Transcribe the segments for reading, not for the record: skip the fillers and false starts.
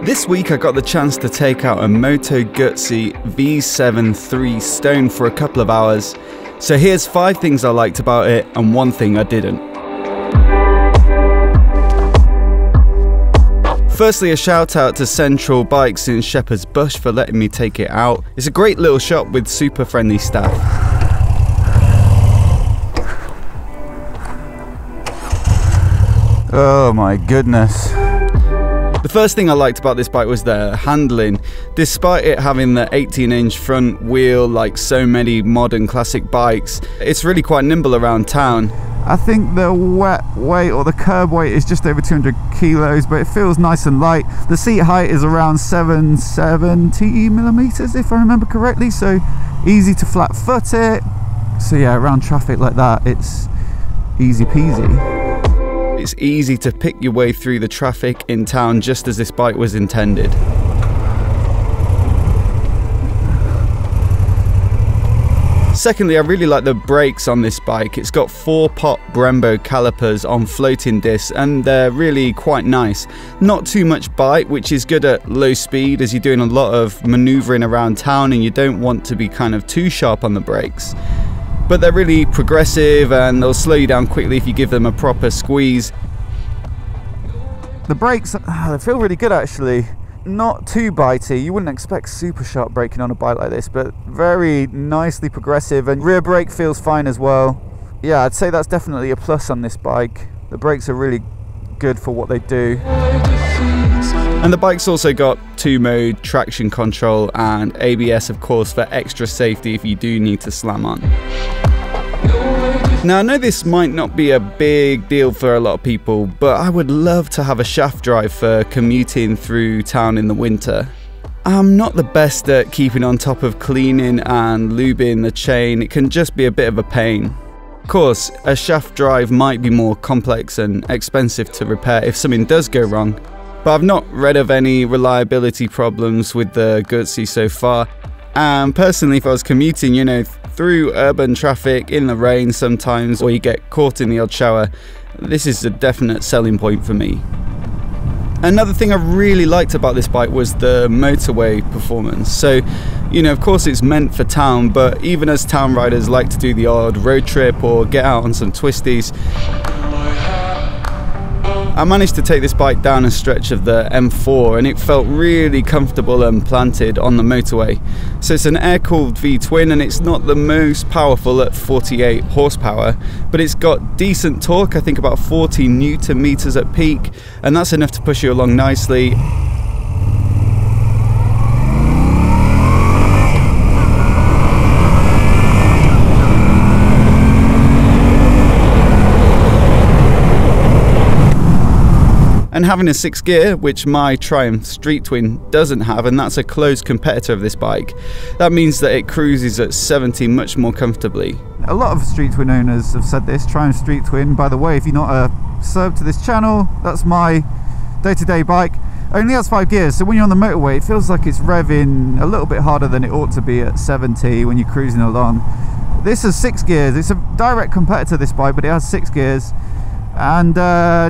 This week I got the chance to take out a Moto Guzzi V7 3-stone for a couple of hours. So here's 5 things I liked about it and 1 thing I didn't. Firstly, a shout out to Central Bikes in Shepherd's Bush for letting me take it out. It's a great little shop with super friendly staff. Oh my goodness. The first thing I liked about this bike was the handling. Despite it having the 18-inch front wheel like so many modern classic bikes, it's really quite nimble around town. I think the wet weight or the curb weight is just over 200 kilos, but it feels nice and light. The seat height is around 770 millimeters if I remember correctly, so easy to flat foot it. So yeah, around traffic like that, it's easy peasy. It's easy to pick your way through the traffic in town just as this bike was intended. Secondly, I really like the brakes on this bike. It's got 4-pot Brembo calipers on floating discs and they're really quite nice. Not too much bite, which is good at low speed as you're doing a lot of maneuvering around town and you don't want to be kind of too sharp on the brakes. But they're really progressive and they'll slow you down quickly if you give them a proper squeeze. The brakes, they feel really good actually. Not too bitey. You wouldn't expect super sharp braking on a bike like this, but very nicely progressive, and rear brake feels fine as well. Yeah, I'd say that's definitely a plus on this bike. The brakes are really good for what they do. And the bike's also got 2-mode traction control and ABS, of course, for extra safety if you do need to slam on. Now I know this might not be a big deal for a lot of people, but I would love to have a shaft drive for commuting through town in the winter. I'm not the best at keeping on top of cleaning and lubing the chain. It can just be a bit of a pain. Of course, a shaft drive might be more complex and expensive to repair if something does go wrong, but I've not read of any reliability problems with the Guzzi so far. And personally, if I was commuting, you know, through urban traffic in the rain sometimes, or you get caught in the odd shower, this is a definite selling point for me. Another thing I really liked about this bike was the motorway performance. So, you know, of course it's meant for town, but even as town riders like to do the odd road trip or get out on some twisties, I managed to take this bike down a stretch of the M4 and it felt really comfortable and planted on the motorway. So it's an air-cooled V-twin and it's not the most powerful at 48 horsepower, but it's got decent torque, I think about 40 Newton meters at peak, and that's enough to push you along nicely. And having a 6th gear, which my Triumph Street Twin doesn't have, and that's a close competitor of this bike, that means that it cruises at 70 much more comfortably. A lot of Street Twin owners have said this, Triumph Street Twin. By the way, if you're not a sub to this channel, that's my day-to-day bike. Only has 5 gears, so when you're on the motorway, it feels like it's revving a little bit harder than it ought to be at 70 when you're cruising along. This has 6 gears. It's a direct competitor, this bike, but it has 6 gears. And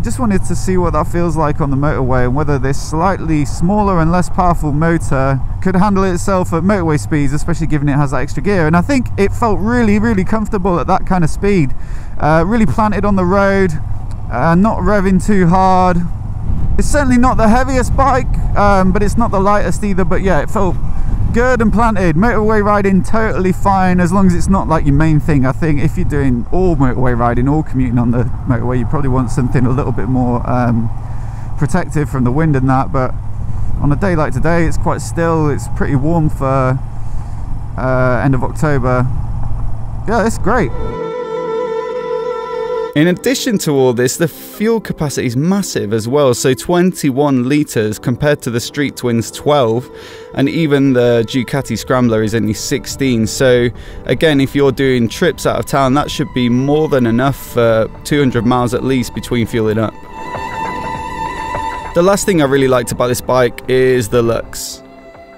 just wanted to see what that feels like on the motorway and whether this slightly smaller and less powerful motor could handle itself at motorway speeds, especially given it has that extra gear. And I think it felt really comfortable at that kind of speed. Really planted on the road, not revving too hard. It's certainly not the heaviest bike, but it's not the lightest either. But yeah, it felt good and planted. Motorway riding totally fine, as long as it's not like your main thing. I think if you're doing all motorway riding, all commuting on the motorway, you probably want something a little bit more protective from the wind and that. But on a day like today, it's quite still. It's pretty warm for end of October. Yeah, it's great. In addition to all this, the fuel capacity is massive as well, so 21 litres compared to the Street Twin's 12, and even the Ducati Scrambler is only 16. So again, if you're doing trips out of town, that should be more than enough for 200 miles at least between fueling up. The last thing I really liked about this bike is the looks.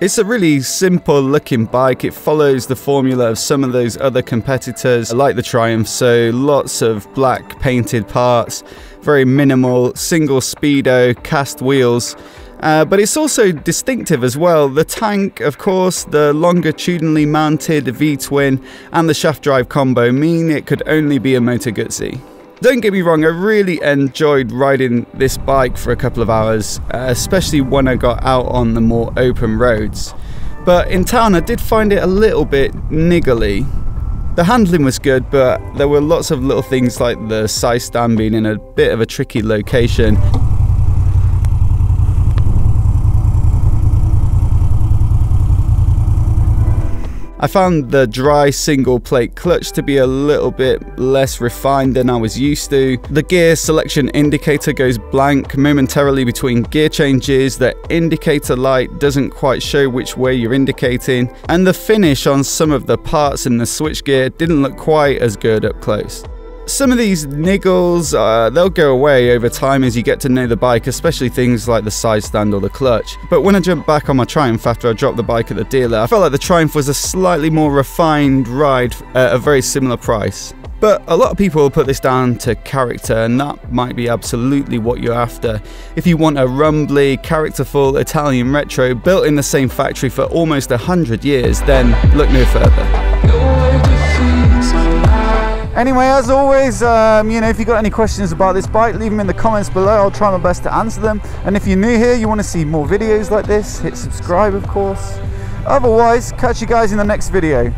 It's a really simple looking bike. It follows the formula of some of those other competitors like the Triumph, so lots of black painted parts, very minimal, single speedo, cast wheels, But it's also distinctive as well. The tank, of course, the longitudinally mounted V-twin and the shaft drive combo mean it could only be a Moto Guzzi. Don't get me wrong, I really enjoyed riding this bike for a couple of hours, especially when I got out on the more open roads. But in town I did find it a little bit niggly. The handling was good, but there were lots of little things like the side stand being in a bit of a tricky location. I found the dry single plate clutch to be a little bit less refined than I was used to. The gear selection indicator goes blank momentarily between gear changes. The indicator light doesn't quite show which way you're indicating. And the finish on some of the parts in the switchgear didn't look quite as good up close. Some of these niggles, they'll go away over time as you get to know the bike, especially things like the side stand or the clutch. But when I jumped back on my Triumph after I dropped the bike at the dealer, I felt like the Triumph was a slightly more refined ride at a very similar price. But a lot of people put this down to character, and that might be absolutely what you're after. If you want a rumbly, characterful Italian retro built in the same factory for almost 100 years, then look no further. Anyway, as always, if you've got any questions about this bike, leave them in the comments below. I'll try my best to answer them. And if you're new here, you want to see more videos like this, hit subscribe, of course. Otherwise, catch you guys in the next video.